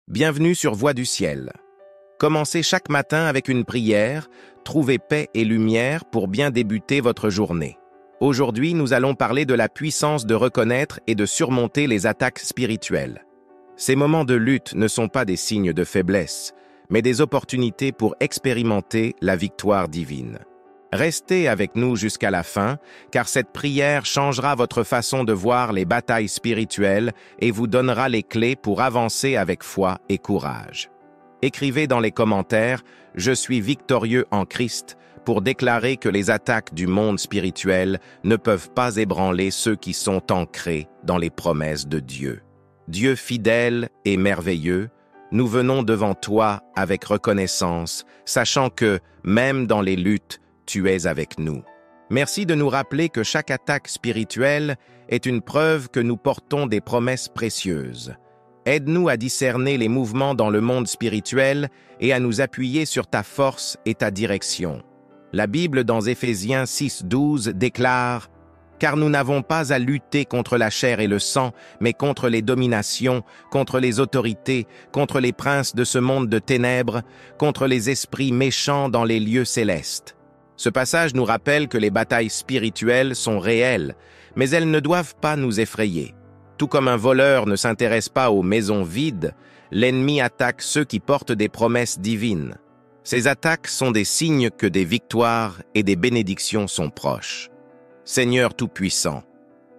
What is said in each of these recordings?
Bienvenue sur Voix du Ciel. Commencez chaque matin avec une prière, trouvez paix et lumière pour bien débuter votre journée. Aujourd'hui, nous allons parler de la puissance de reconnaître et de surmonter les attaques spirituelles. Ces moments de lutte ne sont pas des signes de faiblesse, mais des opportunités pour expérimenter la victoire divine. Restez avec nous jusqu'à la fin, car cette prière changera votre façon de voir les batailles spirituelles et vous donnera les clés pour avancer avec foi et courage. Écrivez dans les commentaires « Je suis victorieux en Christ » pour déclarer que les attaques du monde spirituel ne peuvent pas ébranler ceux qui sont ancrés dans les promesses de Dieu. Dieu fidèle et merveilleux, nous venons devant toi avec reconnaissance, sachant que, même dans les luttes, tu es avec nous. Merci de nous rappeler que chaque attaque spirituelle est une preuve que nous portons des promesses précieuses. Aide-nous à discerner les mouvements dans le monde spirituel et à nous appuyer sur ta force et ta direction. La Bible dans Éphésiens 6:12 déclare « Car nous n'avons pas à lutter contre la chair et le sang, mais contre les dominations, contre les autorités, contre les princes de ce monde de ténèbres, contre les esprits méchants dans les lieux célestes. » Ce passage nous rappelle que les batailles spirituelles sont réelles, mais elles ne doivent pas nous effrayer. Tout comme un voleur ne s'intéresse pas aux maisons vides, l'ennemi attaque ceux qui portent des promesses divines. Ces attaques sont des signes que des victoires et des bénédictions sont proches. Seigneur Tout-Puissant,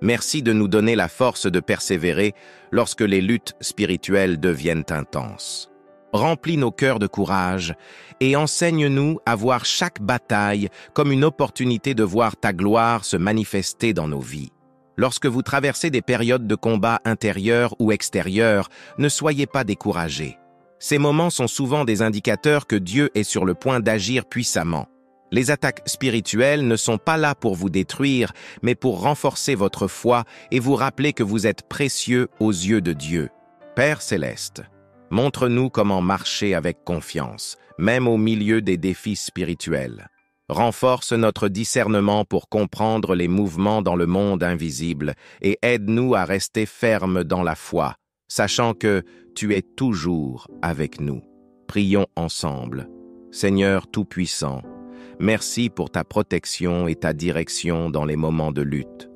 merci de nous donner la force de persévérer lorsque les luttes spirituelles deviennent intenses. Remplis nos cœurs de courage et enseigne-nous à voir chaque bataille comme une opportunité de voir ta gloire se manifester dans nos vies. Lorsque vous traversez des périodes de combat intérieurs ou extérieurs, ne soyez pas découragés. Ces moments sont souvent des indicateurs que Dieu est sur le point d'agir puissamment. Les attaques spirituelles ne sont pas là pour vous détruire, mais pour renforcer votre foi et vous rappeler que vous êtes précieux aux yeux de Dieu. Père céleste, montre-nous comment marcher avec confiance, même au milieu des défis spirituels. Renforce notre discernement pour comprendre les mouvements dans le monde invisible et aide-nous à rester fermes dans la foi, sachant que tu es toujours avec nous. Prions ensemble. Seigneur Tout-Puissant, merci pour ta protection et ta direction dans les moments de lutte.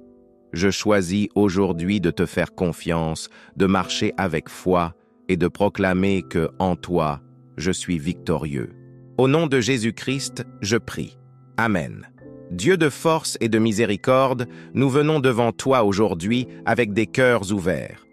Je choisis aujourd'hui de te faire confiance, de marcher avec foi et de proclamer que, en toi, je suis victorieux. Au nom de Jésus-Christ, je prie. Amen. Dieu de force et de miséricorde, nous venons devant toi aujourd'hui avec des cœurs ouverts.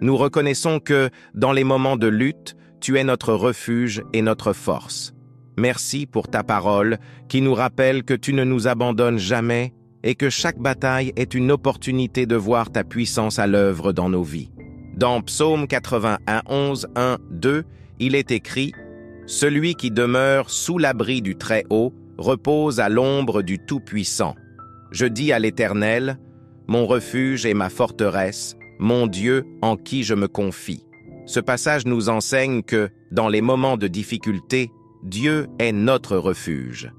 Nous reconnaissons que, dans les moments de lutte, tu es notre refuge et notre force. Merci pour ta parole qui nous rappelle que tu ne nous abandonnes jamais et que chaque bataille est une opportunité de voir ta puissance à l'œuvre dans nos vies. Dans Psaume 91, 1, 2, il est écrit « Celui qui demeure sous l'abri du Très-Haut repose à l'ombre du Tout-Puissant. Je dis à l'Éternel, mon refuge et ma forteresse, mon Dieu en qui je me confie. » Ce passage nous enseigne que, dans les moments de difficulté, Dieu est notre refuge.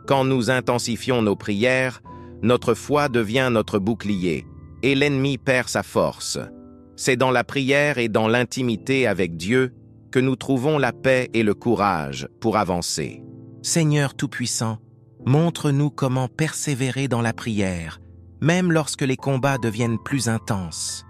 Quand nous intensifions nos prières, notre foi devient notre bouclier et l'ennemi perd sa force. C'est dans la prière et dans l'intimité avec Dieu que nous trouvons la paix et le courage pour avancer. Seigneur Tout-Puissant, montre-nous comment persévérer dans la prière, même lorsque les combats deviennent plus intenses.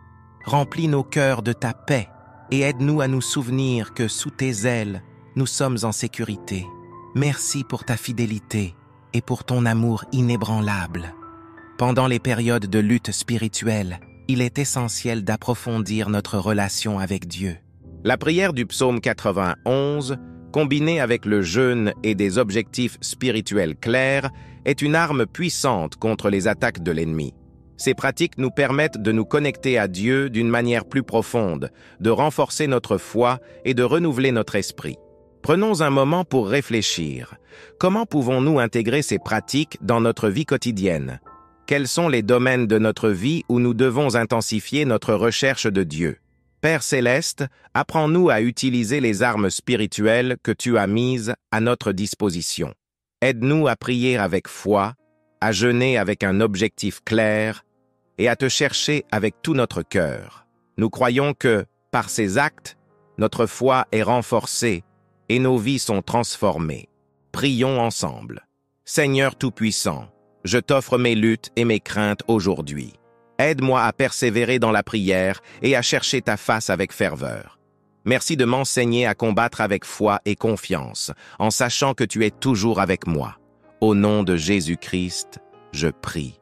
Remplis nos cœurs de ta paix et aide-nous à nous souvenir que sous tes ailes, nous sommes en sécurité. Merci pour ta fidélité et pour ton amour inébranlable. Pendant les périodes de lutte spirituelle, il est essentiel d'approfondir notre relation avec Dieu. La prière du psaume 91, combinée avec le jeûne et des objectifs spirituels clairs, est une arme puissante contre les attaques de l'ennemi. Ces pratiques nous permettent de nous connecter à Dieu d'une manière plus profonde, de renforcer notre foi et de renouveler notre esprit. Prenons un moment pour réfléchir. Comment pouvons-nous intégrer ces pratiques dans notre vie quotidienne? Quels sont les domaines de notre vie où nous devons intensifier notre recherche de Dieu? Père céleste, apprends-nous à utiliser les armes spirituelles que tu as mises à notre disposition. Aide-nous à prier avec foi, à jeûner avec un objectif clair et à te chercher avec tout notre cœur. Nous croyons que, par ces actes, notre foi est renforcée et nos vies sont transformées. Prions ensemble. Seigneur Tout-Puissant, je t'offre mes luttes et mes craintes aujourd'hui. Aide-moi à persévérer dans la prière et à chercher ta face avec ferveur. Merci de m'enseigner à combattre avec foi et confiance, en sachant que tu es toujours avec moi. Au nom de Jésus-Christ, je prie.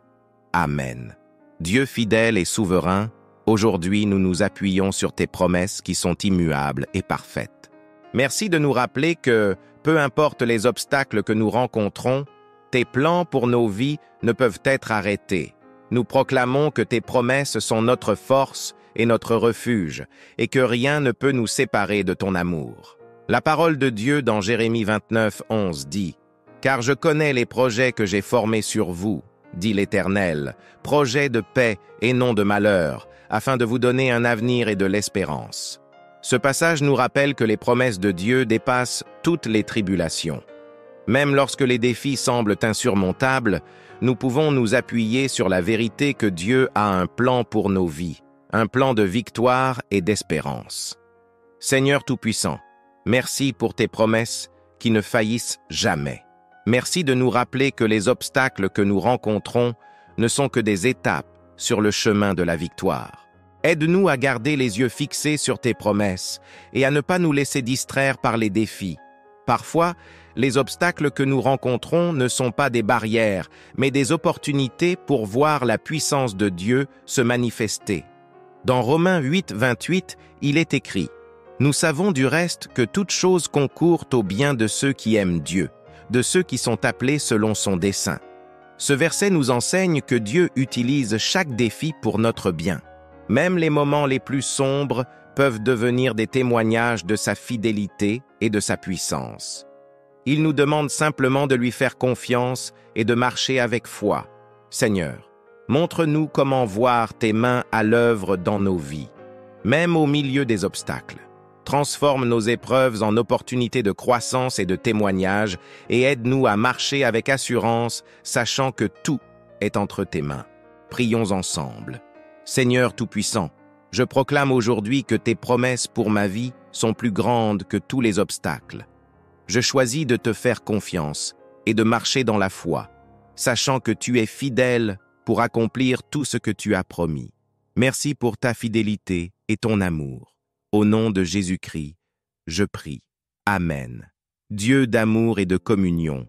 Amen. Dieu fidèle et souverain, aujourd'hui nous nous appuyons sur tes promesses qui sont immuables et parfaites. Merci de nous rappeler que, peu importe les obstacles que nous rencontrons, tes plans pour nos vies ne peuvent être arrêtés. Nous proclamons que tes promesses sont notre force et notre refuge, et que rien ne peut nous séparer de ton amour. La parole de Dieu dans Jérémie 29, 11 dit « Car je connais les projets que j'ai formés sur vous, dit l'Éternel, projets de paix et non de malheur, afin de vous donner un avenir et de l'espérance. » Ce passage nous rappelle que les promesses de Dieu dépassent toutes les tribulations. Même lorsque les défis semblent insurmontables, nous pouvons nous appuyer sur la vérité que Dieu a un plan pour nos vies, un plan de victoire et d'espérance. Seigneur Tout-Puissant, merci pour tes promesses qui ne faillissent jamais. Merci de nous rappeler que les obstacles que nous rencontrons ne sont que des étapes sur le chemin de la victoire. Aide-nous à garder les yeux fixés sur tes promesses et à ne pas nous laisser distraire par les défis. Parfois, les obstacles que nous rencontrons ne sont pas des barrières, mais des opportunités pour voir la puissance de Dieu se manifester. Dans Romains 8, 28, il est écrit « Nous savons du reste que toute chose concourt au bien de ceux qui aiment Dieu, de ceux qui sont appelés selon son dessein. » Ce verset nous enseigne que Dieu utilise chaque défi pour notre bien. Même les moments les plus sombres peuvent devenir des témoignages de sa fidélité et de sa puissance. Il nous demande simplement de lui faire confiance et de marcher avec foi. Seigneur, montre-nous comment voir tes mains à l'œuvre dans nos vies, même au milieu des obstacles. Transforme nos épreuves en opportunités de croissance et de témoignage et aide-nous à marcher avec assurance, sachant que tout est entre tes mains. Prions ensemble. Seigneur Tout-Puissant, je proclame aujourd'hui que tes promesses pour ma vie sont plus grandes que tous les obstacles. Je choisis de te faire confiance et de marcher dans la foi, sachant que tu es fidèle pour accomplir tout ce que tu as promis. Merci pour ta fidélité et ton amour. Au nom de Jésus-Christ, je prie. Amen. Dieu d'amour et de communion,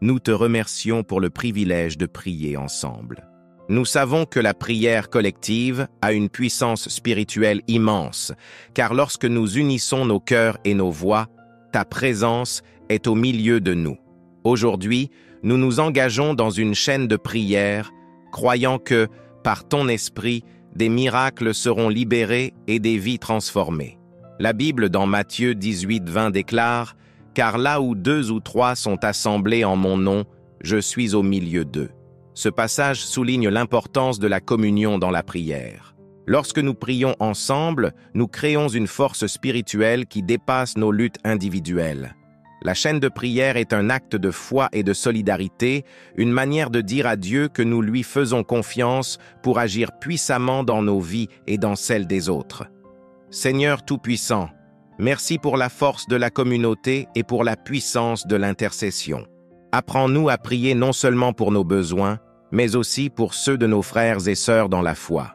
nous te remercions pour le privilège de prier ensemble. Nous savons que la prière collective a une puissance spirituelle immense, car lorsque nous unissons nos cœurs et nos voix, ta présence est au milieu de nous. Aujourd'hui, nous nous engageons dans une chaîne de prière, croyant que, par ton esprit, des miracles seront libérés et des vies transformées. La Bible dans Matthieu 18, 20 déclare « Car là où 2 ou 3 sont assemblés en mon nom, je suis au milieu d'eux. » Ce passage souligne l'importance de la communion dans la prière. Lorsque nous prions ensemble, nous créons une force spirituelle qui dépasse nos luttes individuelles. La chaîne de prière est un acte de foi et de solidarité, une manière de dire à Dieu que nous lui faisons confiance pour agir puissamment dans nos vies et dans celles des autres. Seigneur Tout-Puissant, merci pour la force de la communauté et pour la puissance de l'intercession. Apprends-nous à prier non seulement pour nos besoins, mais aussi pour ceux de nos frères et sœurs dans la foi.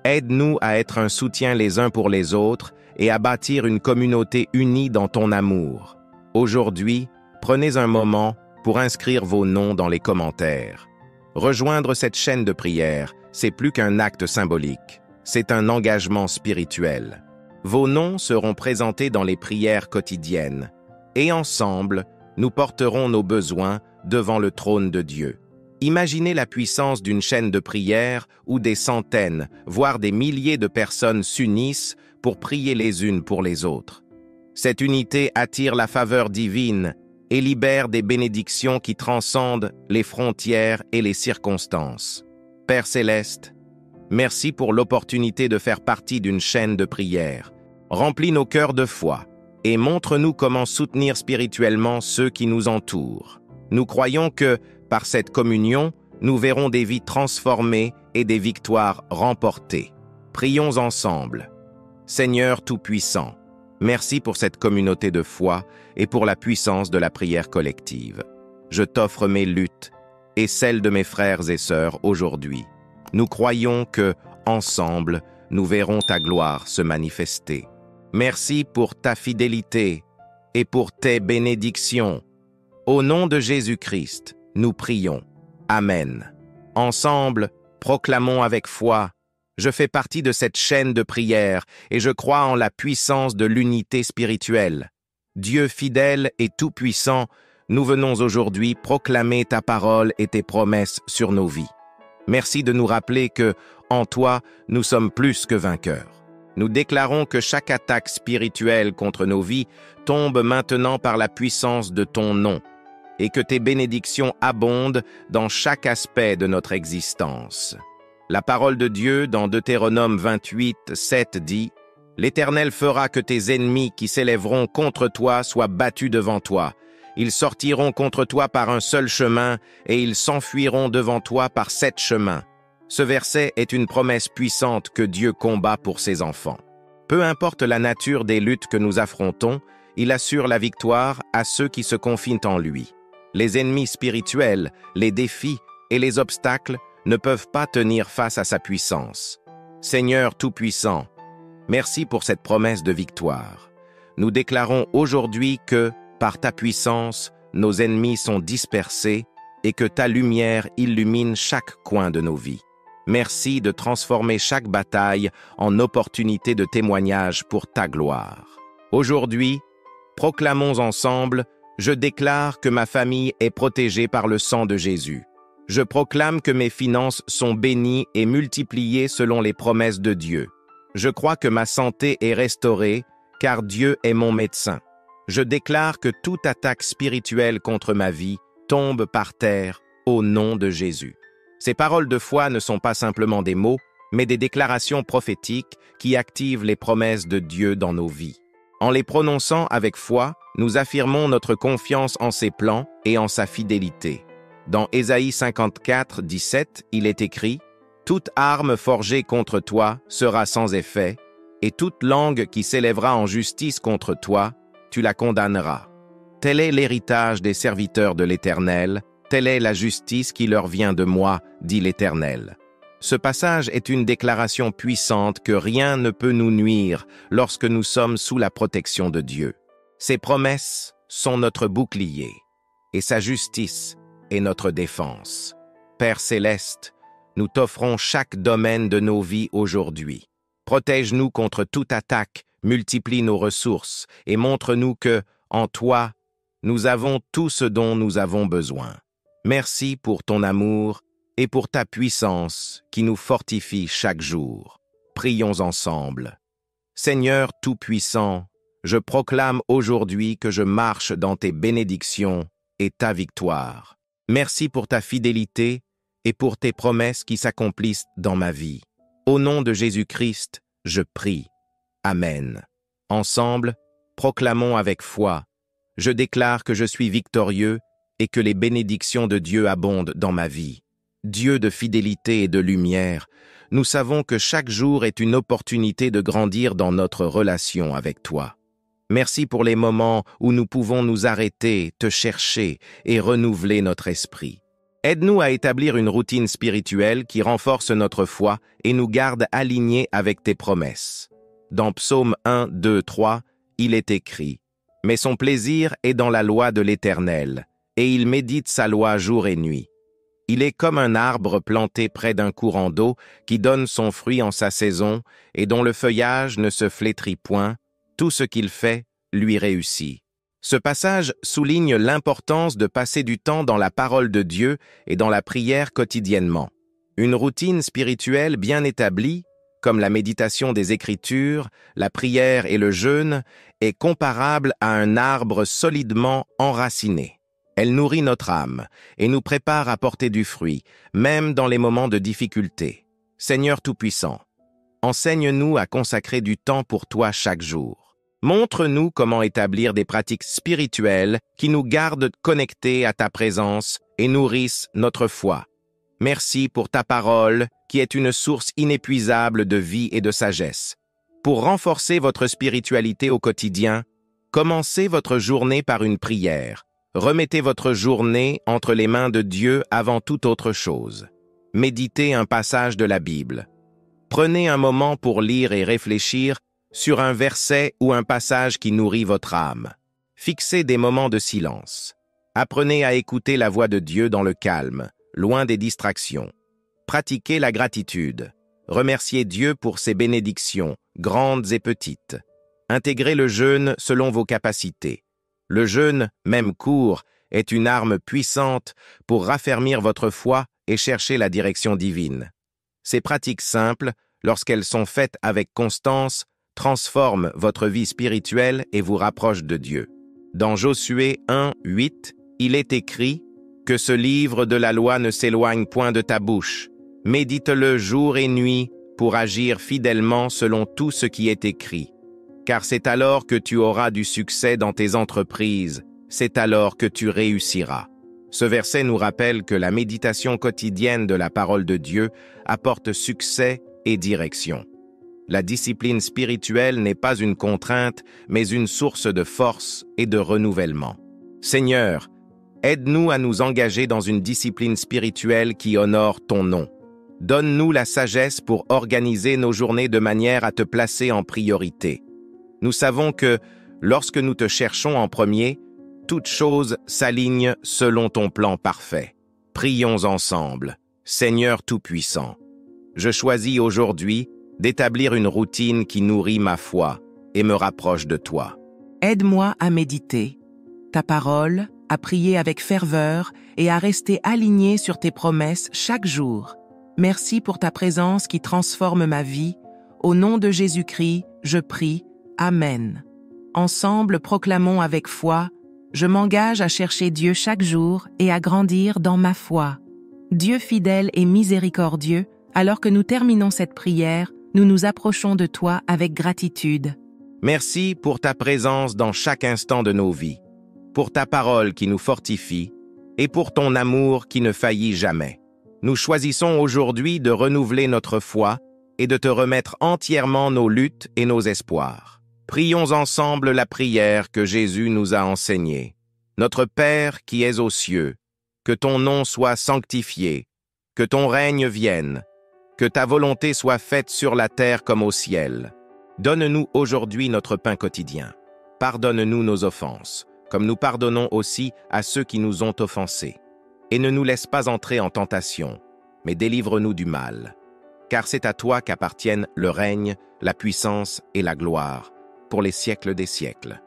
Aide-nous à être un soutien les uns pour les autres et à bâtir une communauté unie dans ton amour. Aujourd'hui, prenez un moment pour inscrire vos noms dans les commentaires. Rejoindre cette chaîne de prière, c'est plus qu'un acte symbolique, c'est un engagement spirituel. Vos noms seront présentés dans les prières quotidiennes, et ensemble, nous porterons nos besoins devant le trône de Dieu. Imaginez la puissance d'une chaîne de prière où des centaines, voire des milliers de personnes s'unissent pour prier les unes pour les autres. Cette unité attire la faveur divine et libère des bénédictions qui transcendent les frontières et les circonstances. Père Céleste, merci pour l'opportunité de faire partie d'une chaîne de prière. Remplis nos cœurs de foi et montre-nous comment soutenir spirituellement ceux qui nous entourent. Nous croyons que, par cette communion, nous verrons des vies transformées et des victoires remportées. Prions ensemble. Seigneur Tout-Puissant, Merci pour cette communauté de foi et pour la puissance de la prière collective. Je t'offre mes luttes et celles de mes frères et sœurs aujourd'hui. Nous croyons que, ensemble, nous verrons ta gloire se manifester. Merci pour ta fidélité et pour tes bénédictions. Au nom de Jésus-Christ, nous prions. Amen. Ensemble, proclamons avec foi: je fais partie de cette chaîne de prière et je crois en la puissance de l'unité spirituelle. Dieu fidèle et tout-puissant, nous venons aujourd'hui proclamer ta parole et tes promesses sur nos vies. Merci de nous rappeler que, en toi, nous sommes plus que vainqueurs. Nous déclarons que chaque attaque spirituelle contre nos vies tombe maintenant par la puissance de ton nom et que tes bénédictions abondent dans chaque aspect de notre existence. La parole de Dieu dans Deutéronome 28, 7 dit « L'Éternel fera que tes ennemis qui s'élèveront contre toi soient battus devant toi. Ils sortiront contre toi par un seul chemin et ils s'enfuiront devant toi par 7 chemins. » Ce verset est une promesse puissante que Dieu combat pour ses enfants. Peu importe la nature des luttes que nous affrontons, il assure la victoire à ceux qui se confient en lui. Les ennemis spirituels, les défis et les obstacles ne peuvent pas tenir face à sa puissance. Seigneur Tout-Puissant, merci pour cette promesse de victoire. Nous déclarons aujourd'hui que, par ta puissance, nos ennemis sont dispersés et que ta lumière illumine chaque coin de nos vies. Merci de transformer chaque bataille en opportunité de témoignage pour ta gloire. Aujourd'hui, proclamons ensemble: je déclare que ma famille est protégée par le sang de Jésus. Je proclame que mes finances sont bénies et multipliées selon les promesses de Dieu. Je crois que ma santé est restaurée, car Dieu est mon médecin. Je déclare que toute attaque spirituelle contre ma vie tombe par terre au nom de Jésus. Ces paroles de foi ne sont pas simplement des mots, mais des déclarations prophétiques qui activent les promesses de Dieu dans nos vies. En les prononçant avec foi, nous affirmons notre confiance en ses plans et en sa fidélité. Dans Ésaïe 54, 17, il est écrit « Toute arme forgée contre toi sera sans effet, et toute langue qui s'élèvera en justice contre toi, tu la condamneras. Tel est l'héritage des serviteurs de l'Éternel, telle est la justice qui leur vient de moi, dit l'Éternel. » Ce passage est une déclaration puissante que rien ne peut nous nuire lorsque nous sommes sous la protection de Dieu. Ses promesses sont notre bouclier, et sa justice est notre défense. Père céleste, nous t'offrons chaque domaine de nos vies aujourd'hui. Protège-nous contre toute attaque, multiplie nos ressources et montre-nous que, en toi, nous avons tout ce dont nous avons besoin. Merci pour ton amour et pour ta puissance qui nous fortifie chaque jour. Prions ensemble. Seigneur Tout-Puissant, je proclame aujourd'hui que je marche dans tes bénédictions et ta victoire. Merci pour ta fidélité et pour tes promesses qui s'accomplissent dans ma vie. Au nom de Jésus-Christ, je prie. Amen. Ensemble, proclamons avec foi. Je déclare que je suis victorieux et que les bénédictions de Dieu abondent dans ma vie. Dieu de fidélité et de lumière, nous savons que chaque jour est une opportunité de grandir dans notre relation avec toi. Merci pour les moments où nous pouvons nous arrêter, te chercher et renouveler notre esprit. Aide-nous à établir une routine spirituelle qui renforce notre foi et nous garde alignés avec tes promesses. Dans Psaume 1, 2, 3, il est écrit « Mais son plaisir est dans la loi de l'Éternel, et il médite sa loi jour et nuit. Il est comme un arbre planté près d'un courant d'eau qui donne son fruit en sa saison et dont le feuillage ne se flétrit point. Tout ce qu'il fait lui réussit. » Ce passage souligne l'importance de passer du temps dans la parole de Dieu et dans la prière quotidiennement. Une routine spirituelle bien établie, comme la méditation des Écritures, la prière et le jeûne, est comparable à un arbre solidement enraciné. Elle nourrit notre âme et nous prépare à porter du fruit, même dans les moments de difficulté. Seigneur Tout-Puissant, enseigne-nous à consacrer du temps pour toi chaque jour. Montre-nous comment établir des pratiques spirituelles qui nous gardent connectés à ta présence et nourrissent notre foi. Merci pour ta parole, qui est une source inépuisable de vie et de sagesse. Pour renforcer votre spiritualité au quotidien, commencez votre journée par une prière. Remettez votre journée entre les mains de Dieu avant toute autre chose. Méditez un passage de la Bible. Prenez un moment pour lire et réfléchir sur un verset ou un passage qui nourrit votre âme. Fixez des moments de silence. Apprenez à écouter la voix de Dieu dans le calme, loin des distractions. Pratiquez la gratitude. Remerciez Dieu pour ses bénédictions, grandes et petites. Intégrez le jeûne selon vos capacités. Le jeûne, même court, est une arme puissante pour raffermir votre foi et chercher la direction divine. Ces pratiques simples, lorsqu'elles sont faites avec constance, transforment votre vie spirituelle et vous rapprochent de Dieu. Dans Josué 1, 8, il est écrit « Que ce livre de la loi ne s'éloigne point de ta bouche. Médite-le jour et nuit pour agir fidèlement selon tout ce qui est écrit. Car c'est alors que tu auras du succès dans tes entreprises, c'est alors que tu réussiras. » Ce verset nous rappelle que la méditation quotidienne de la parole de Dieu apporte succès et direction. La discipline spirituelle n'est pas une contrainte, mais une source de force et de renouvellement. Seigneur, aide-nous à nous engager dans une discipline spirituelle qui honore ton nom. Donne-nous la sagesse pour organiser nos journées de manière à te placer en priorité. Nous savons que, lorsque nous te cherchons en premier, toute chose s'aligne selon ton plan parfait. Prions ensemble. Seigneur Tout-Puissant, je choisis aujourd'hui d'établir une routine qui nourrit ma foi et me rapproche de toi. Aide-moi à méditer ta parole, à prier avec ferveur et à rester aligné sur tes promesses chaque jour. Merci pour ta présence qui transforme ma vie. Au nom de Jésus-Christ, je prie. Amen. Ensemble, proclamons avec foi: je m'engage à chercher Dieu chaque jour et à grandir dans ma foi. Dieu fidèle et miséricordieux, alors que nous terminons cette prière, nous nous approchons de toi avec gratitude. Merci pour ta présence dans chaque instant de nos vies, pour ta parole qui nous fortifie et pour ton amour qui ne faillit jamais. Nous choisissons aujourd'hui de renouveler notre foi et de te remettre entièrement nos luttes et nos espoirs. Prions ensemble la prière que Jésus nous a enseignée. Notre Père qui es aux cieux, que ton nom soit sanctifié, que ton règne vienne, que ta volonté soit faite sur la terre comme au ciel. Donne-nous aujourd'hui notre pain quotidien. Pardonne-nous nos offenses, comme nous pardonnons aussi à ceux qui nous ont offensés. Et ne nous laisse pas entrer en tentation, mais délivre-nous du mal. Car c'est à toi qu'appartiennent le règne, la puissance et la gloire, pour les siècles des siècles.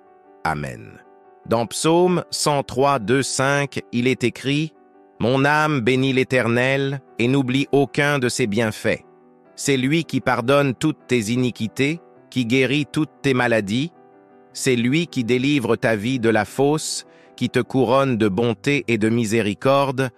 Amen. Dans Psaume 103, 2, 5, il est écrit « Mon âme bénit l'Éternel et n'oublie aucun de ses bienfaits. C'est lui qui pardonne toutes tes iniquités, qui guérit toutes tes maladies. C'est lui qui délivre ta vie de la fosse, qui te couronne de bonté et de miséricorde.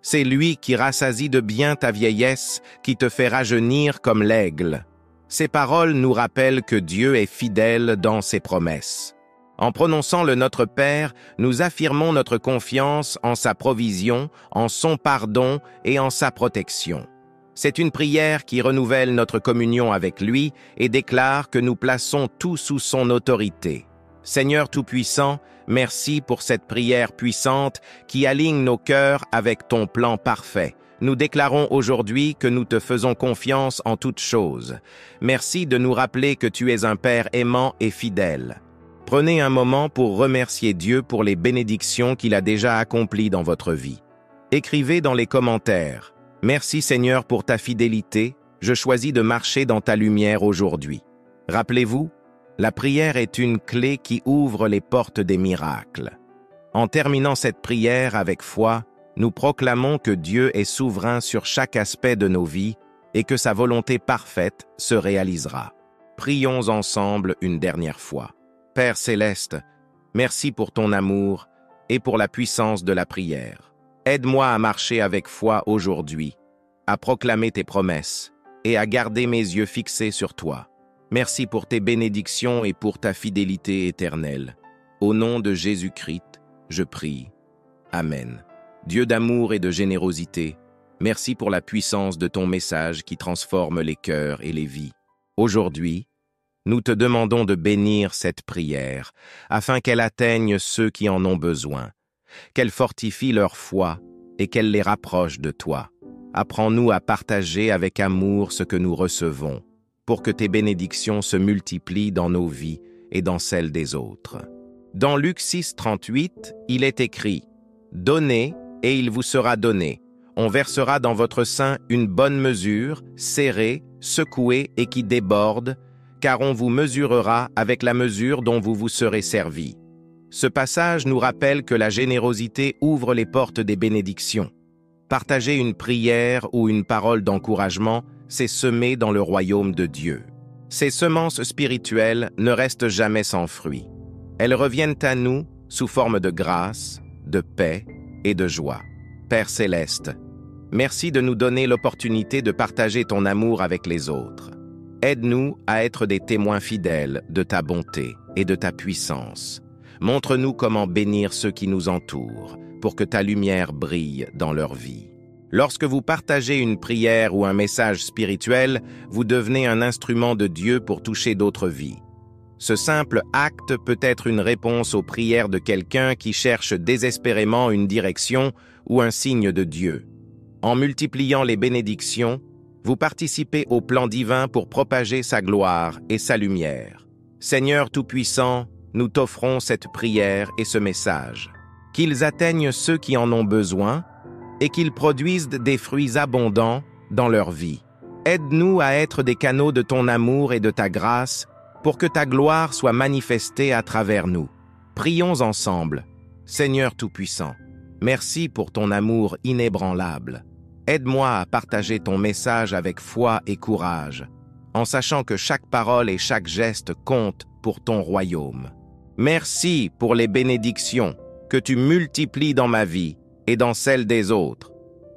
C'est lui qui rassasie de bien ta vieillesse, qui te fait rajeunir comme l'aigle. » Ces paroles nous rappellent que Dieu est fidèle dans ses promesses. En prononçant le Notre Père, nous affirmons notre confiance en sa provision, en son pardon et en sa protection. C'est une prière qui renouvelle notre communion avec lui et déclare que nous plaçons tout sous son autorité. Seigneur Tout-Puissant, merci pour cette prière puissante qui aligne nos cœurs avec ton plan parfait. Nous déclarons aujourd'hui que nous te faisons confiance en toutes choses. Merci de nous rappeler que tu es un Père aimant et fidèle. Prenez un moment pour remercier Dieu pour les bénédictions qu'il a déjà accomplies dans votre vie. Écrivez dans les commentaires « Merci Seigneur pour ta fidélité, je choisis de marcher dans ta lumière aujourd'hui. » Rappelez-vous, la prière est une clé qui ouvre les portes des miracles. En terminant cette prière avec foi, nous proclamons que Dieu est souverain sur chaque aspect de nos vies et que sa volonté parfaite se réalisera. Prions ensemble une dernière fois. Père céleste, merci pour ton amour et pour la puissance de la prière. Aide-moi à marcher avec foi aujourd'hui, à proclamer tes promesses et à garder mes yeux fixés sur toi. Merci pour tes bénédictions et pour ta fidélité éternelle. Au nom de Jésus-Christ, je prie. Amen. Dieu d'amour et de générosité, merci pour la puissance de ton message qui transforme les cœurs et les vies. Aujourd'hui, Nous te demandons de bénir cette prière, afin qu'elle atteigne ceux qui en ont besoin, qu'elle fortifie leur foi et qu'elle les rapproche de toi. Apprends-nous à partager avec amour ce que nous recevons, pour que tes bénédictions se multiplient dans nos vies et dans celles des autres. Dans Luc 6, 38, il est écrit « Donnez, et il vous sera donné. On versera dans votre sein une bonne mesure, serrée, secouée et qui déborde, car on vous mesurera avec la mesure dont vous vous serez servi. » Ce passage nous rappelle que la générosité ouvre les portes des bénédictions. Partager une prière ou une parole d'encouragement, c'est semer dans le royaume de Dieu. Ces semences spirituelles ne restent jamais sans fruit. Elles reviennent à nous sous forme de grâce, de paix et de joie. Père céleste, merci de nous donner l'opportunité de partager ton amour avec les autres. Aide-nous à être des témoins fidèles de ta bonté et de ta puissance. Montre-nous comment bénir ceux qui nous entourent, pour que ta lumière brille dans leur vie. Lorsque vous partagez une prière ou un message spirituel, vous devenez un instrument de Dieu pour toucher d'autres vies. Ce simple acte peut être une réponse aux prières de quelqu'un qui cherche désespérément une direction ou un signe de Dieu. En multipliant les bénédictions, vous participez au plan divin pour propager sa gloire et sa lumière. Seigneur Tout-Puissant, nous t'offrons cette prière et ce message. Qu'ils atteignent ceux qui en ont besoin et qu'ils produisent des fruits abondants dans leur vie. Aide-nous à être des canaux de ton amour et de ta grâce pour que ta gloire soit manifestée à travers nous. Prions ensemble. Seigneur Tout-Puissant, merci pour ton amour inébranlable. Aide-moi à partager ton message avec foi et courage, en sachant que chaque parole et chaque geste comptent pour ton royaume. Merci pour les bénédictions que tu multiplies dans ma vie et dans celle des autres.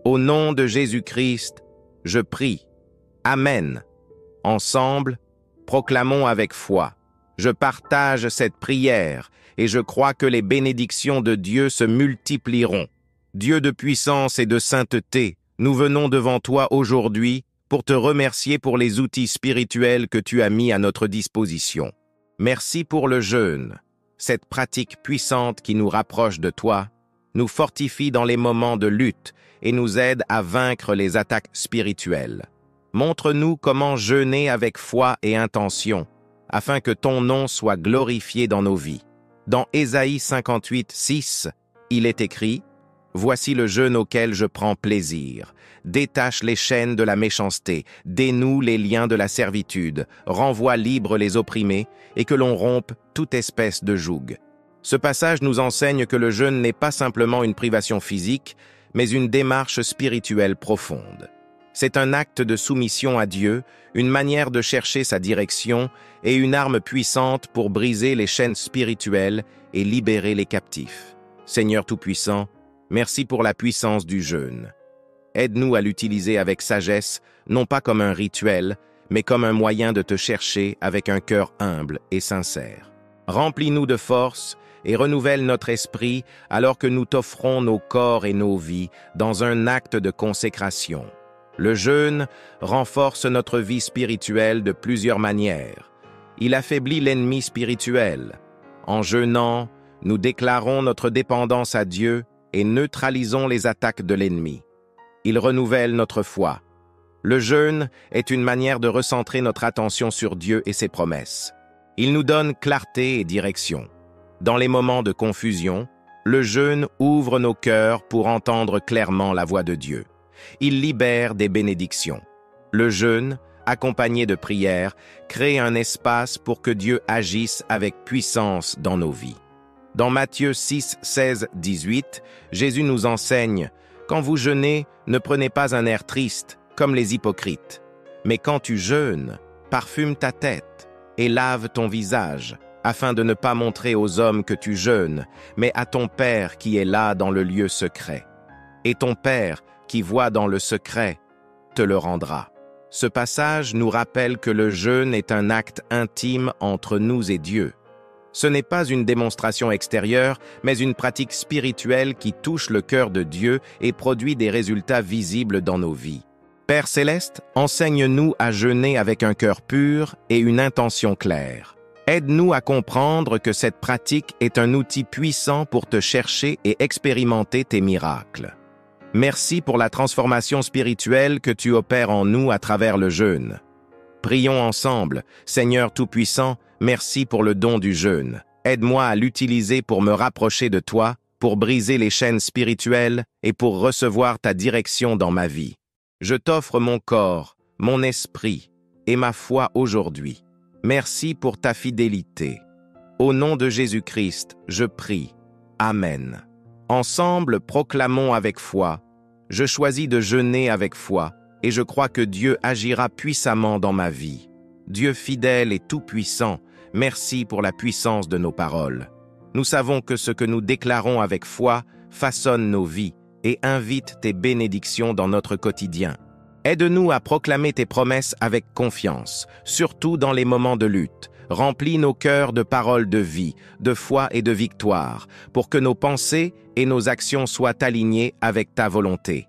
Au nom de Jésus-Christ, je prie. Amen. Ensemble, proclamons avec foi. Je partage cette prière et je crois que les bénédictions de Dieu se multiplieront. Dieu de puissance et de sainteté, nous venons devant toi aujourd'hui pour te remercier pour les outils spirituels que tu as mis à notre disposition. Merci pour le jeûne. Cette pratique puissante qui nous rapproche de toi, nous fortifie dans les moments de lutte et nous aide à vaincre les attaques spirituelles. Montre-nous comment jeûner avec foi et intention, afin que ton nom soit glorifié dans nos vies. Dans Ésaïe 58, 6, il est écrit « Voici le jeûne auquel je prends plaisir. Détache les chaînes de la méchanceté, dénoue les liens de la servitude, renvoie libres les opprimés, et que l'on rompe toute espèce de joug. » Ce passage nous enseigne que le jeûne n'est pas simplement une privation physique, mais une démarche spirituelle profonde. C'est un acte de soumission à Dieu, une manière de chercher sa direction et une arme puissante pour briser les chaînes spirituelles et libérer les captifs. Seigneur Tout-Puissant, merci pour la puissance du jeûne. Aide-nous à l'utiliser avec sagesse, non pas comme un rituel, mais comme un moyen de te chercher avec un cœur humble et sincère. Remplis-nous de force et renouvelle notre esprit alors que nous t'offrons nos corps et nos vies dans un acte de consécration. Le jeûne renforce notre vie spirituelle de plusieurs manières. Il affaiblit l'ennemi spirituel. En jeûnant, nous déclarons notre dépendance à Dieu et neutralisons les attaques de l'ennemi. Il renouvelle notre foi. Le jeûne est une manière de recentrer notre attention sur Dieu et ses promesses. Il nous donne clarté et direction. Dans les moments de confusion, le jeûne ouvre nos cœurs pour entendre clairement la voix de Dieu. Il libère des bénédictions. Le jeûne, accompagné de prières, crée un espace pour que Dieu agisse avec puissance dans nos vies. Dans Matthieu 6, 16, 18, Jésus nous enseigne « Quand vous jeûnez, ne prenez pas un air triste, comme les hypocrites. Mais quand tu jeûnes, parfume ta tête et lave ton visage, afin de ne pas montrer aux hommes que tu jeûnes, mais à ton Père qui est là dans le lieu secret. Et ton Père, qui voit dans le secret, te le rendra. » Ce passage nous rappelle que le jeûne est un acte intime entre nous et Dieu. Ce n'est pas une démonstration extérieure, mais une pratique spirituelle qui touche le cœur de Dieu et produit des résultats visibles dans nos vies. Père céleste, enseigne-nous à jeûner avec un cœur pur et une intention claire. Aide-nous à comprendre que cette pratique est un outil puissant pour te chercher et expérimenter tes miracles. Merci pour la transformation spirituelle que tu opères en nous à travers le jeûne. Prions ensemble. Seigneur Tout-Puissant, merci pour le don du jeûne. Aide-moi à l'utiliser pour me rapprocher de toi, pour briser les chaînes spirituelles et pour recevoir ta direction dans ma vie. Je t'offre mon corps, mon esprit et ma foi aujourd'hui. Merci pour ta fidélité. Au nom de Jésus-Christ, je prie. Amen. Ensemble, proclamons avec foi. Je choisis de jeûner avec foi et je crois que Dieu agira puissamment dans ma vie. Dieu fidèle et tout-puissant, merci pour la puissance de nos paroles. Nous savons que ce que nous déclarons avec foi façonne nos vies et invite tes bénédictions dans notre quotidien. Aide-nous à proclamer tes promesses avec confiance, surtout dans les moments de lutte. Remplis nos cœurs de paroles de vie, de foi et de victoire, pour que nos pensées et nos actions soient alignées avec ta volonté.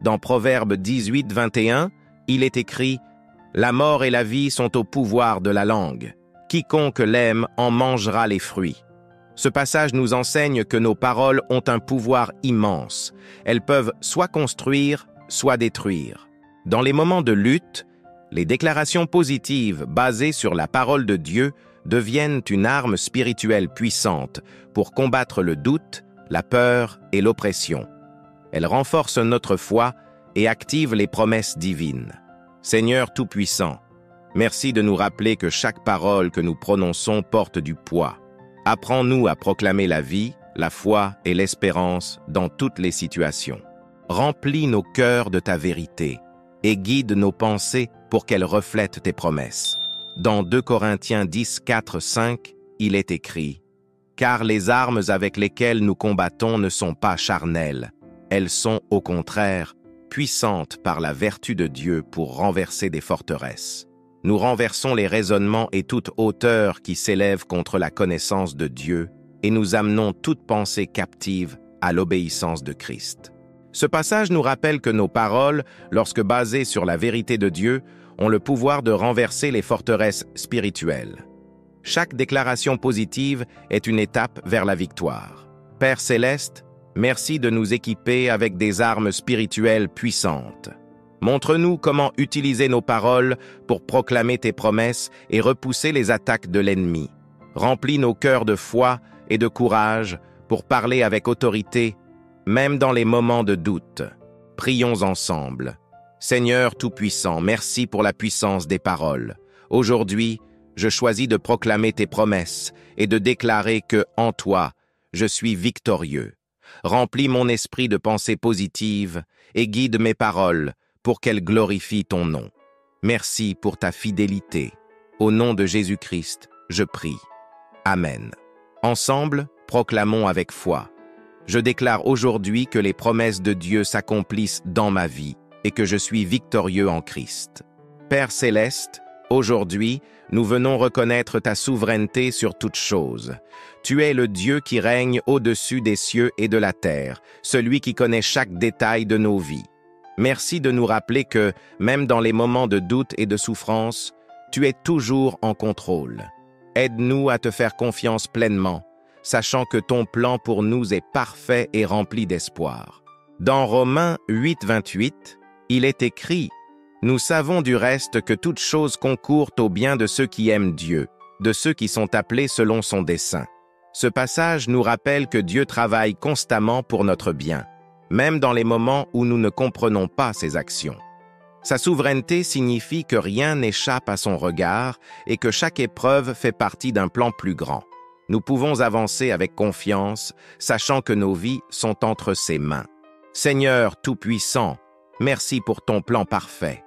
Dans Proverbe 18, 21, il est écrit « La mort et la vie sont au pouvoir de la langue. Quiconque l'aime en mangera les fruits. » Ce passage nous enseigne que nos paroles ont un pouvoir immense. Elles peuvent soit construire, soit détruire. Dans les moments de lutte, les déclarations positives basées sur la parole de Dieu deviennent une arme spirituelle puissante pour combattre le doute, la peur et l'oppression. Elles renforcent notre foi et activent les promesses divines. Seigneur Tout-Puissant, merci de nous rappeler que chaque parole que nous prononçons porte du poids. Apprends-nous à proclamer la vie, la foi et l'espérance dans toutes les situations. Remplis nos cœurs de ta vérité et guide nos pensées pour qu'elles reflètent tes promesses. Dans 2 Corinthiens 10, 4, 5, il est écrit « Car les armes avec lesquelles nous combattons ne sont pas charnelles, elles sont au contraire puissantes par la vertu de Dieu pour renverser des forteresses. Nous renversons les raisonnements et toute hauteur qui s'élève contre la connaissance de Dieu et nous amenons toute pensée captive à l'obéissance de Christ. » Ce passage nous rappelle que nos paroles, lorsque basées sur la vérité de Dieu, ont le pouvoir de renverser les forteresses spirituelles. Chaque déclaration positive est une étape vers la victoire. Père céleste, merci de nous équiper avec des armes spirituelles puissantes. Montre-nous comment utiliser nos paroles pour proclamer tes promesses et repousser les attaques de l'ennemi. Remplis nos cœurs de foi et de courage pour parler avec autorité, même dans les moments de doute. Prions ensemble. Seigneur Tout-Puissant, merci pour la puissance des paroles. Aujourd'hui, je choisis de proclamer tes promesses et de déclarer que, en toi, je suis victorieux. Remplis mon esprit de pensées positives et guide mes paroles pour qu'elles glorifient ton nom. Merci pour ta fidélité. Au nom de Jésus-Christ, je prie. Amen. Ensemble, proclamons avec foi. Je déclare aujourd'hui que les promesses de Dieu s'accomplissent dans ma vie et que je suis victorieux en Christ. Père céleste, aujourd'hui, nous venons reconnaître ta souveraineté sur toutes choses. Tu es le Dieu qui règne au-dessus des cieux et de la terre, celui qui connaît chaque détail de nos vies. Merci de nous rappeler que, même dans les moments de doute et de souffrance, tu es toujours en contrôle. Aide-nous à te faire confiance pleinement, sachant que ton plan pour nous est parfait et rempli d'espoir. Dans Romains 8, 28, il est écrit « Nous savons du reste que toute chose concourt au bien de ceux qui aiment Dieu, de ceux qui sont appelés selon son dessein. » Ce passage nous rappelle que Dieu travaille constamment pour notre bien, même dans les moments où nous ne comprenons pas ses actions. Sa souveraineté signifie que rien n'échappe à son regard et que chaque épreuve fait partie d'un plan plus grand. Nous pouvons avancer avec confiance, sachant que nos vies sont entre ses mains. Seigneur Tout-Puissant, merci pour ton plan parfait.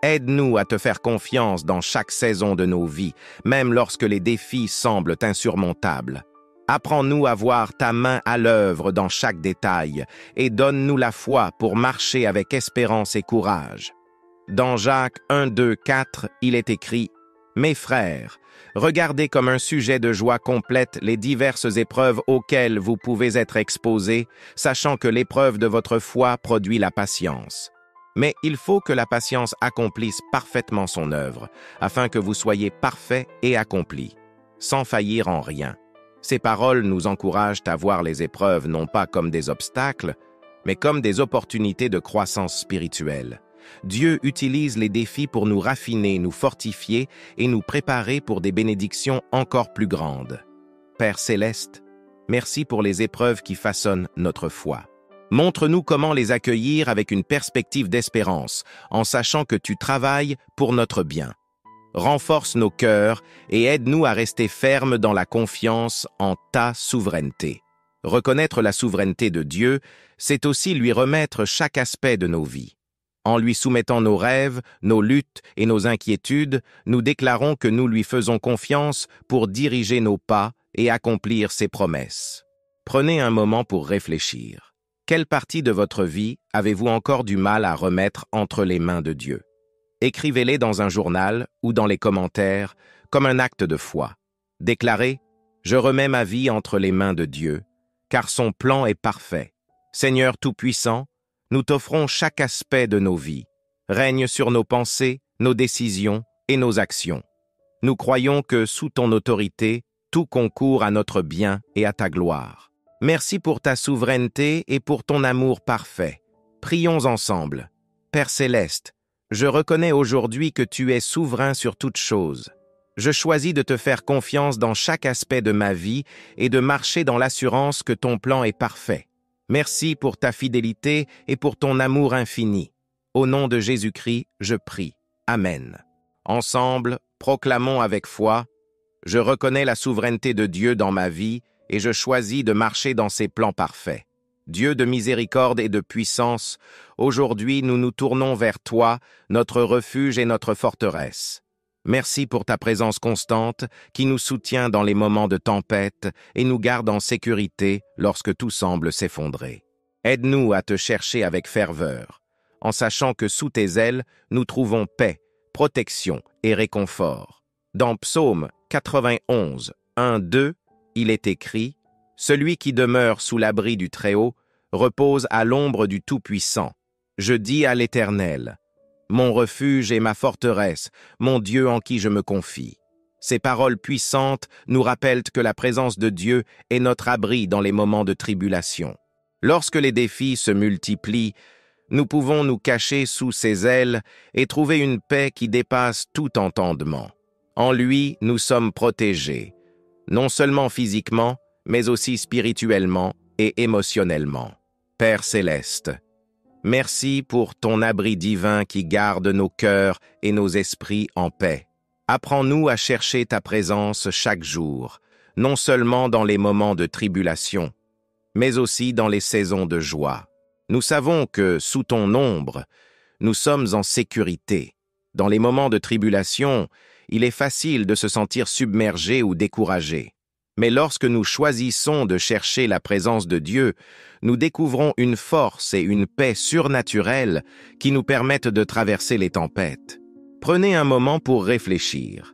Aide-nous à te faire confiance dans chaque saison de nos vies, même lorsque les défis semblent insurmontables. Apprends-nous à voir ta main à l'œuvre dans chaque détail et donne-nous la foi pour marcher avec espérance et courage. Dans Jacques 1, 2, 4, il est écrit « Mes frères, regardez comme un sujet de joie complète les diverses épreuves auxquelles vous pouvez être exposés, sachant que l'épreuve de votre foi produit la patience. Mais il faut que la patience accomplisse parfaitement son œuvre, afin que vous soyez parfaits et accomplis, sans faillir en rien. Ces paroles nous encouragent à voir les épreuves non pas comme des obstacles, mais comme des opportunités de croissance spirituelle. Dieu utilise les défis pour nous raffiner, nous fortifier et nous préparer pour des bénédictions encore plus grandes. Père céleste, merci pour les épreuves qui façonnent notre foi. Montre-nous comment les accueillir avec une perspective d'espérance, en sachant que tu travailles pour notre bien. Renforce nos cœurs et aide-nous à rester fermes dans la confiance en ta souveraineté. Reconnaître la souveraineté de Dieu, c'est aussi lui remettre chaque aspect de nos vies. En lui soumettant nos rêves, nos luttes et nos inquiétudes, nous déclarons que nous lui faisons confiance pour diriger nos pas et accomplir ses promesses. Prenez un moment pour réfléchir. Quelle partie de votre vie avez-vous encore du mal à remettre entre les mains de Dieu? Écrivez-les dans un journal ou dans les commentaires comme un acte de foi. Déclarez « Je remets ma vie entre les mains de Dieu, car son plan est parfait. Seigneur Tout-Puissant, nous t'offrons chaque aspect de nos vies. Règne sur nos pensées, nos décisions et nos actions. Nous croyons que sous ton autorité, tout concourt à notre bien et à ta gloire. Merci pour ta souveraineté et pour ton amour parfait. Prions ensemble. Père céleste, je reconnais aujourd'hui que tu es souverain sur toutes choses. Je choisis de te faire confiance dans chaque aspect de ma vie et de marcher dans l'assurance que ton plan est parfait. Merci pour ta fidélité et pour ton amour infini. Au nom de Jésus-Christ, je prie. Amen. Ensemble, proclamons avec foi, je reconnais la souveraineté de Dieu dans ma vie et je choisis de marcher dans ses plans parfaits. Dieu de miséricorde et de puissance, aujourd'hui nous nous tournons vers toi, notre refuge et notre forteresse. Merci pour ta présence constante qui nous soutient dans les moments de tempête et nous garde en sécurité lorsque tout semble s'effondrer. Aide-nous à te chercher avec ferveur, en sachant que sous tes ailes, nous trouvons paix, protection et réconfort. Dans Psaume 91, 1-2, il est écrit « Celui qui demeure sous l'abri du Très-Haut repose à l'ombre du Tout-Puissant. Je dis à l'Éternel, mon refuge et ma forteresse, mon Dieu en qui je me confie. » Ces paroles puissantes nous rappellent que la présence de Dieu est notre abri dans les moments de tribulation. Lorsque les défis se multiplient, nous pouvons nous cacher sous ses ailes et trouver une paix qui dépasse tout entendement. En lui, nous sommes protégés, non seulement physiquement, mais aussi spirituellement et émotionnellement. Père céleste, merci pour ton abri divin qui garde nos cœurs et nos esprits en paix. Apprends-nous à chercher ta présence chaque jour, non seulement dans les moments de tribulation, mais aussi dans les saisons de joie. Nous savons que, sous ton ombre, nous sommes en sécurité. Dans les moments de tribulation, il est facile de se sentir submergé ou découragé. Mais lorsque nous choisissons de chercher la présence de Dieu, nous découvrons une force et une paix surnaturelles qui nous permettent de traverser les tempêtes. Prenez un moment pour réfléchir.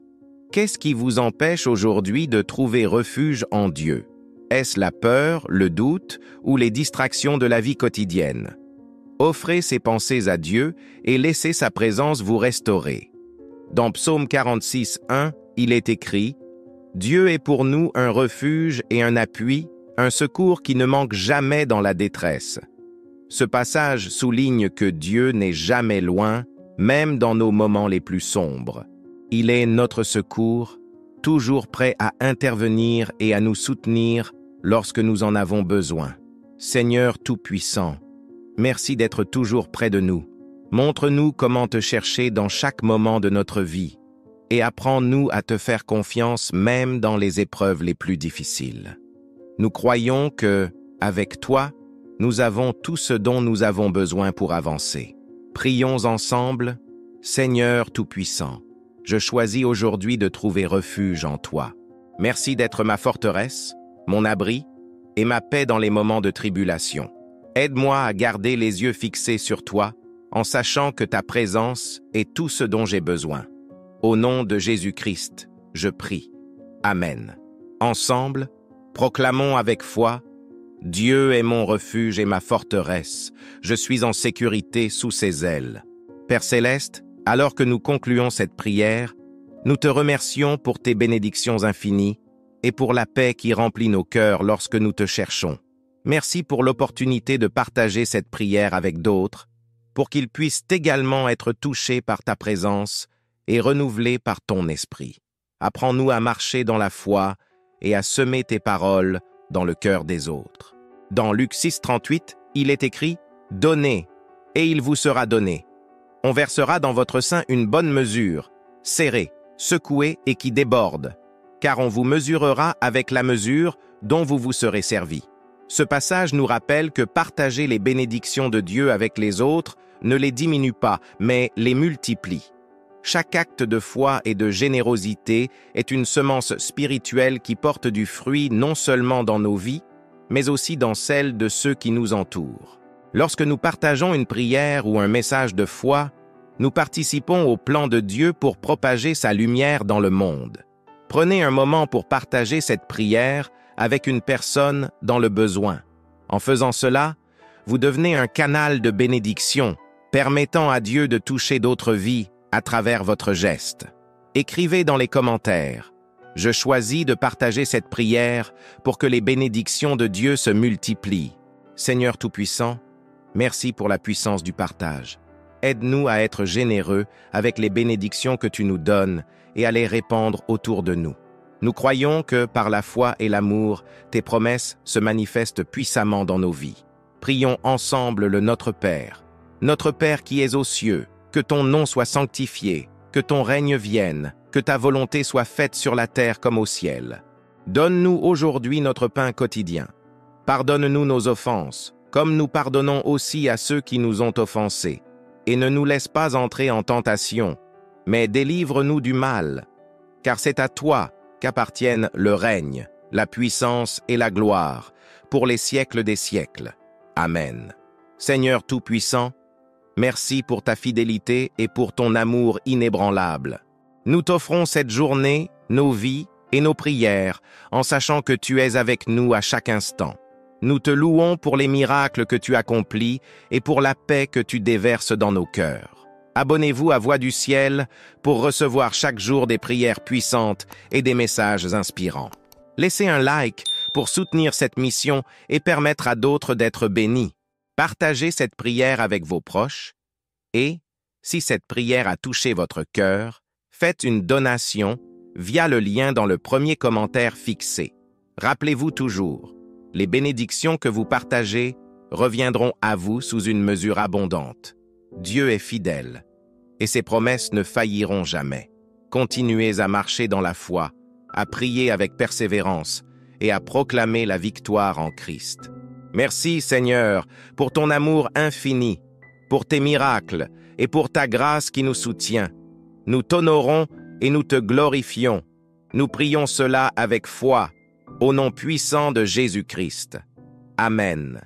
Qu'est-ce qui vous empêche aujourd'hui de trouver refuge en Dieu? Est-ce la peur, le doute ou les distractions de la vie quotidienne? Offrez ces pensées à Dieu et laissez sa présence vous restaurer. Dans Psaume 46, 1, il est écrit « Dieu est pour nous un refuge et un appui, un secours qui ne manque jamais dans la détresse. » Ce passage souligne que Dieu n'est jamais loin, même dans nos moments les plus sombres. Il est notre secours, toujours prêt à intervenir et à nous soutenir lorsque nous en avons besoin. Seigneur Tout-Puissant, merci d'être toujours près de nous. Montre-nous comment te chercher dans chaque moment de notre vie et apprends-nous à te faire confiance même dans les épreuves les plus difficiles. Nous croyons que, avec toi, nous avons tout ce dont nous avons besoin pour avancer. Prions ensemble, Seigneur Tout-Puissant, je choisis aujourd'hui de trouver refuge en toi. Merci d'être ma forteresse, mon abri et ma paix dans les moments de tribulation. Aide-moi à garder les yeux fixés sur toi, en sachant que ta présence est tout ce dont j'ai besoin. Au nom de Jésus-Christ, je prie. Amen. Ensemble, proclamons avec foi, Dieu est mon refuge et ma forteresse. Je suis en sécurité sous ses ailes. Père céleste, alors que nous concluons cette prière, nous te remercions pour tes bénédictions infinies et pour la paix qui remplit nos cœurs lorsque nous te cherchons. Merci pour l'opportunité de partager cette prière avec d'autres, pour qu'ils puissent également être touchés par ta présence et renouvelés par ton esprit. Apprends-nous à marcher dans la foi et à semer tes paroles dans le cœur des autres. Dans Luc 6,38, il est écrit « Donnez, et il vous sera donné. On versera dans votre sein une bonne mesure, serrée, secouée et qui déborde, car on vous mesurera avec la mesure dont vous vous serez servi. » Ce passage nous rappelle que partager les bénédictions de Dieu avec les autres ne les diminue pas, mais les multiplie. Chaque acte de foi et de générosité est une semence spirituelle qui porte du fruit non seulement dans nos vies, mais aussi dans celles de ceux qui nous entourent. Lorsque nous partageons une prière ou un message de foi, nous participons au plan de Dieu pour propager sa lumière dans le monde. Prenez un moment pour partager cette prière avec une personne dans le besoin. En faisant cela, vous devenez un canal de bénédiction, permettant à Dieu de toucher d'autres vies à travers votre geste. Écrivez dans les commentaires « Je choisis de partager cette prière pour que les bénédictions de Dieu se multiplient. Seigneur Tout-Puissant, merci pour la puissance du partage. Aide-nous à être généreux avec les bénédictions que tu nous donnes et à les répandre autour de nous. Nous croyons que, par la foi et l'amour, tes promesses se manifestent puissamment dans nos vies. Prions ensemble le Notre Père. Notre Père qui es aux cieux, que ton nom soit sanctifié, que ton règne vienne, que ta volonté soit faite sur la terre comme au ciel. Donne-nous aujourd'hui notre pain quotidien. Pardonne-nous nos offenses, comme nous pardonnons aussi à ceux qui nous ont offensés. Et ne nous laisse pas entrer en tentation, mais délivre-nous du mal. Car c'est à toi qu'appartiennent le règne, la puissance et la gloire, pour les siècles des siècles. Amen. Seigneur Tout-Puissant, merci pour ta fidélité et pour ton amour inébranlable. Nous t'offrons cette journée, nos vies et nos prières, en sachant que tu es avec nous à chaque instant. Nous te louons pour les miracles que tu accomplis et pour la paix que tu déverses dans nos cœurs. Abonnez-vous à Voix du Ciel pour recevoir chaque jour des prières puissantes et des messages inspirants. Laissez un like pour soutenir cette mission et permettre à d'autres d'être bénis. Partagez cette prière avec vos proches et, si cette prière a touché votre cœur, faites une donation via le lien dans le premier commentaire fixé. Rappelez-vous toujours, les bénédictions que vous partagez reviendront à vous sous une mesure abondante. Dieu est fidèle et ses promesses ne failliront jamais. Continuez à marcher dans la foi, à prier avec persévérance et à proclamer la victoire en Christ. Merci Seigneur pour ton amour infini, pour tes miracles et pour ta grâce qui nous soutient. Nous t'honorons et nous te glorifions. Nous prions cela avec foi, au nom puissant de Jésus-Christ. Amen.